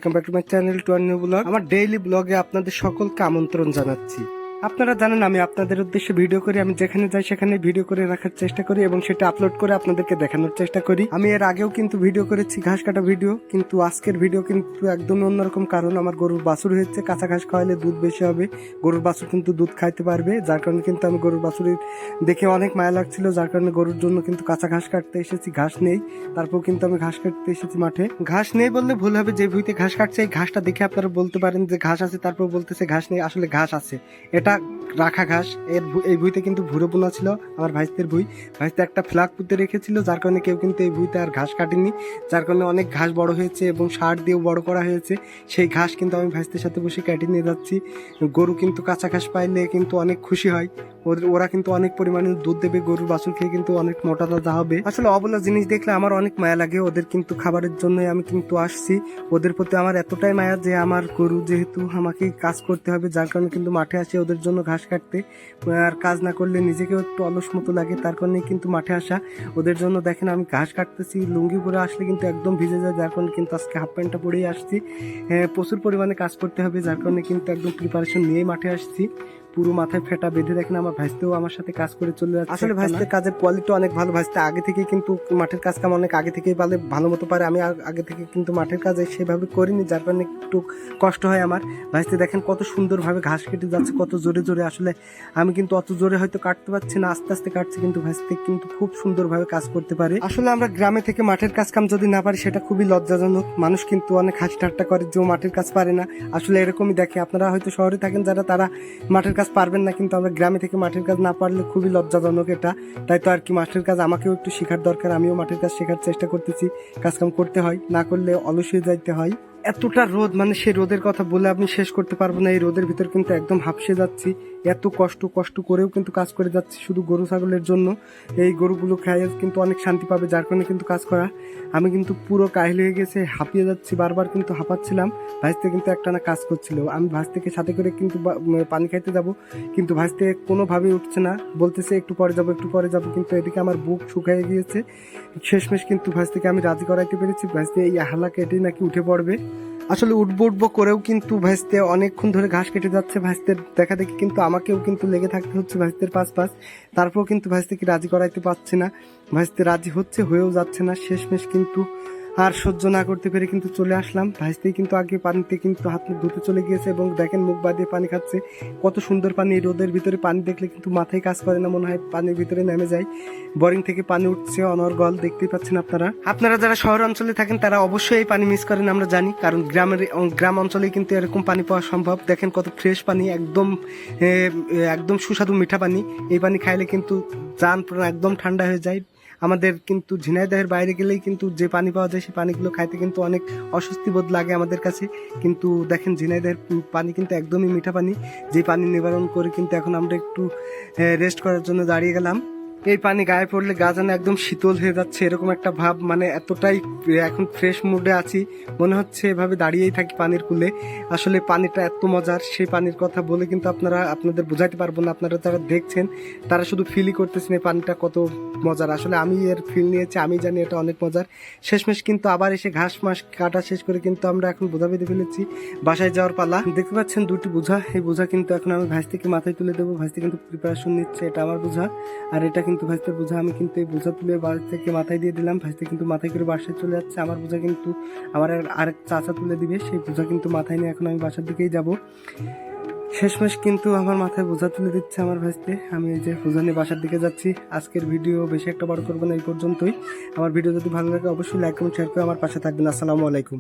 Welcome back to my channel to new blog. আমার daily ব্লগে আপনাদের সকলকে আমন্ত্রণ জানাচ্ছি। আপনারা জানেন আমি আপনাদের উদ্দেশ্যে ভিডিও করি, আমি যেখানে যাই সেখানে ভিডিও করে রাখার চেষ্টা করি এবং সেটা আপলোড করে আপনাদেরকে দেখানোর চেষ্টা করি। আমি এর আগেও কিন্তু ভিডিও করেছি ঘাস কাটা ভিডিও, কিন্তু আজকের ভিডিও কিন্তু একদম অন্যরকম, কারণ আমার গরুর বাছুর হয়েছে। কাঁচা ঘাস খাওয়ালে দুধ বেশি হবে, গরুর বাছুর কিন্তু দুধ খাইতে পারবে, যার কারণে কিন্তু আমি গরুর বাছুরের দেখে অনেক মায়া লাগছিল, যার কারণে গরুর জন্য কিন্তু কাঁচা ঘাস কাটতে এসেছি। ঘাস নেই, তারপর কিন্তু আমি ঘাস কাটতে এসেছি মাঠে। ঘাস নেই বললে ভুল হবে, যে ভুঁইতে ঘাস কাটছে এই ঘাসটা দেখে আপনারা বলতে পারেন যে ঘাস আছে, তারপর বলতেছে ঘাস নেই। আসলে ঘাস আছে, এটা রাখা ঘাস। এই ভুঁইতে কিন্তু ভুরো বোনা ছিল, আমার ভাইস্তের ভুঁই। ভাইস্তে একটা ফ্ল্যাগ পুঁতে রেখেছিল, যার কারণে কেউ কিন্তু এই ভুঁইতে আর ঘাস কাটেনি, যার কারণে অনেক ঘাস বড় হয়েছে এবং সার দিয়েও বড় করা হয়েছে। সেই ঘাস কিন্তু আমি ভাইস্তের সাথে বসে কেটে নিয়ে যাচ্ছি। গরু কিন্তু কাঁচা ঘাস পাইলে কিন্তু অনেক খুশি হয়, ওরা কিন্তু অনেক পরিমাণে দুধ দেবে, গরুর বাছুর খেয়ে কিন্তু অনেক মোটা তাজা হবে। আসলে অবলা জিনিস দেখলে আমার অনেক মায়া লাগে, ওদের কিন্তু খাবারের জন্যই আমি কিন্তু আসছি। ওদের প্রতি আমার এতটাই মায়া যে আমার গরু যেহেতু আমাকে কাজ করতে হবে, যার কারণে কিন্তু মাঠে আসি ওদের জন্য ঘাস কাটতে। আর কাজ না করলে নিজেকেও একটু অলস মতো লাগে, তার কারণে কিন্তু মাঠে আসা ওদের জন্য। দেখেন আমি ঘাস কাটতেছি, লুঙ্গি পরে আসলে কিন্তু একদম ভিজে যায়, যার কারণে কিন্তু আজকে হাফ প্যান্টটা পরেই আসছি। প্রচুর পরিমাণে কাজ করতে হবে, যার কারণে কিন্তু একদম প্রিপারেশন নিয়েই মাঠে আসছি। পুরো মাথায় ফেটা বেঁধে দেখেন আমার ভাইস্তেও আমার সাথে কাজ করে চলে যাচ্ছে। আসলে ভাইস্তের কাজের কোয়ালিটি অনেক ভালো, ভাইস্তে আগে থেকে কিন্তু মাঠের কাজ কাম অনেক আগে থেকেই ভালো মতো পারে। আমি আগে থেকে কিন্তু মাঠের কাজ সেভাবে করিনি, যার কারণে একটু কষ্ট হয় আমার। ভাইস্তে দেখেন কত সুন্দরভাবে ঘাস কেটে যাচ্ছে, কত জোরে জোরে। আসলে আমি কিন্তু অত জোরে হয়তো কাটতে পারছি না, আস্তে আস্তে কাটছি, কিন্তু ভাইস্তে কিন্তু খুব সুন্দরভাবে কাজ করতে পারে। আসলে আমরা গ্রামে থেকে মাঠের কাজ কাম যদি না পারি সেটা খুবই লজ্জাজনক। মানুষ কিন্তু অনেক হাসি ঠাট্টা করে যে মাঠের কাজ পারে না, আসলে এরকমই দেখে। আপনারা হয়তো শহরে থাকেন যারা, তারা মাঠের কাজ পারবেন না, কিন্তু আমরা গ্রামে থেকে মাঠের কাজ না পারলে খুবই লজ্জাজনক এটা। তাই তো আর কি, মাঠের কাজ আমাকেও একটু শেখার দরকার। আমিও মাঠের কাজ শেখার চেষ্টা করতেছি, কাজকাম করতে হয়, না করলে অলস হয়ে যাইতে হয়। এতটা রোদ, মানে সেই রোদের কথা বলে আপনি শেষ করতে পারবো না। এই রোদের ভিতর কিন্তু একদম হাঁপসে যাচ্ছি, এত কষ্ট করেও কিন্তু কাজ করে যাচ্ছি শুধু গরু ছাগলের জন্য। এই গরুগুলো খাইয়ে কিন্তু অনেক শান্তি পাবে, যার কারণে কিন্তু কাজ করা। আমি কিন্তু পুরো কাহিল হয়ে গেছে, হাঁপিয়ে যাচ্ছি, বারবার কিন্তু হাঁপাচ্ছিলাম। ভাইস্তে কিন্তু একটানা কাজ করছিল, আমি ভাইস্তেকে সাথে করে কিন্তু পানি খাইতে যাব, কিন্তু ভাইস্তে কোনোভাবেই উঠছে না, বলতেছে একটু পরে যাবো একটু পরে যাবো, কিন্তু এদিকে আমার বুক শুকিয়ে গিয়েছে। শেষমেশ কিন্তু ভাইস্তেকে আমি রাজি করাইতে পেরেছি, ভাইস্তে এই হালা কেটে নাকি উঠে পড়বে। আসলে উঠবো করেও কিন্তু ভাইস্তে অনেকক্ষণ ধরে ঘাস কেটে যাচ্ছে। ভাইস্তের দেখা দেখি কিন্তু আমাকেও কিন্তু লেগে থাকতে হচ্ছে ভাইস্তের পাশ, তারপর কিন্তু ভাইস্তেকে রাজি করাইতে পারছি না। ভাইস্তে রাজি হচ্ছে, হয়েও যাচ্ছে না। শেষমেশ কিন্তু আর সহ্য না করতে পেরে কিন্তু চলে আসলাম। ভাইস্তেই কিন্তু আগে পানিতে কিন্তু হাত মুখ ধুতে চলে গিয়েছে এবং দেখেন মুখ বাঁধিয়ে পানি খাচ্ছে, কত সুন্দর পানি। এই রোদের ভিতরে পানি দেখলে কিন্তু মাথায় কাজ করে না, মনে হয় পানির ভিতরে নেমে যায়। বোরিং থেকে পানি উঠছে অনর্গল, দেখতেই পাচ্ছেন আপনারা যারা শহর অঞ্চলে থাকেন তারা অবশ্যই এই পানি মিস করেন, আমরা জানি, কারণ গ্রাম অঞ্চলে কিন্তু এরকম পানি পাওয়া সম্ভব। দেখেন কত ফ্রেশ পানি, একদম সুস্বাদু মিঠা পানি। এই পানি খাইলে কিন্তু জান প্রাণ একদম ঠান্ডা হয়ে যায়। আমাদের কিন্তু ঝিনাইদহের বাইরে গেলেই কিন্তু যে পানি পাওয়া যায় সেই পানিগুলো খাইতে কিন্তু অনেক অস্বস্তি বোধ লাগে আমাদের কাছে, কিন্তু দেখেন ঝিনাইদহের পানি কিন্তু একদমই মিঠা পানি। যে পানি নিবারণ করে কিন্তু এখন আমরা একটু রেস্ট করার জন্য দাঁড়িয়ে গেলাম। এই পানি গায়ে পড়লে গা যেন একদম শীতল হয়ে যাচ্ছে, এরকম একটা ভাব, মানে এতটাই এখন ফ্রেশ মুডে আছি, মনে হচ্ছে এভাবে দাঁড়িয়েই থাকি পানির কুলে। আসলে পানিটা এত মজার, সেই পানির কথা বলে কিন্তু আপনাদের বোঝাতে পারবো না। আপনারা যারা দেখছেন তারা শুধু ফিলই করতেছেন এই পানিটা কত মজার। আসলে আমি এর ফিল নিয়েছি, আমি জানি এটা অনেক মজার। শেষমেশ কিন্তু আবার এসে ঘাস মাস কাটা শেষ করে কিন্তু আমরা এখন বোঝা বেঁধে ফেলেছি, বাসায় যাওয়ার পালা। দেখতে পাচ্ছেন দুটি বোঝা, এই বোঝা কিন্তু এখন আমি ভাইস থেকে মাথায় তুলে দেবো। ভাইস থেকে কিন্তু প্রিপারেশন নিচ্ছে, এটা আমার বোঝা, আর এটা কিন্তু ভাইস্তের বোঝা। আমি কিন্তু এই বোঝা তুলে বাড়ি থেকে মাথায় দিয়ে দিলাম, ভাইস্তে কিন্তু মাথায় করে বাসায় চলে যাচ্ছে। আমার বোঝা কিন্তু আমার আরেক চাচা তুলে দিবে, সেই বোঝা কিন্তু মাথায় নিয়ে এখন আমি বাসার দিকেই যাব। শেষমেশ কিন্তু আমার মাথায় বোঝা তুলে দিচ্ছে আমার ভাইস্তে, আমি এই যে বোঝা নিয়ে বাসার দিকে যাচ্ছি। আজকের ভিডিও বেশি একটা বড় করবো না, এই পর্যন্তই। আমার ভিডিও যদি ভালো লাগে অবশ্যই লাইক কমেন্ট শেয়ার করে আমার পাশে থাকবেন। আসসালামু আলাইকুম।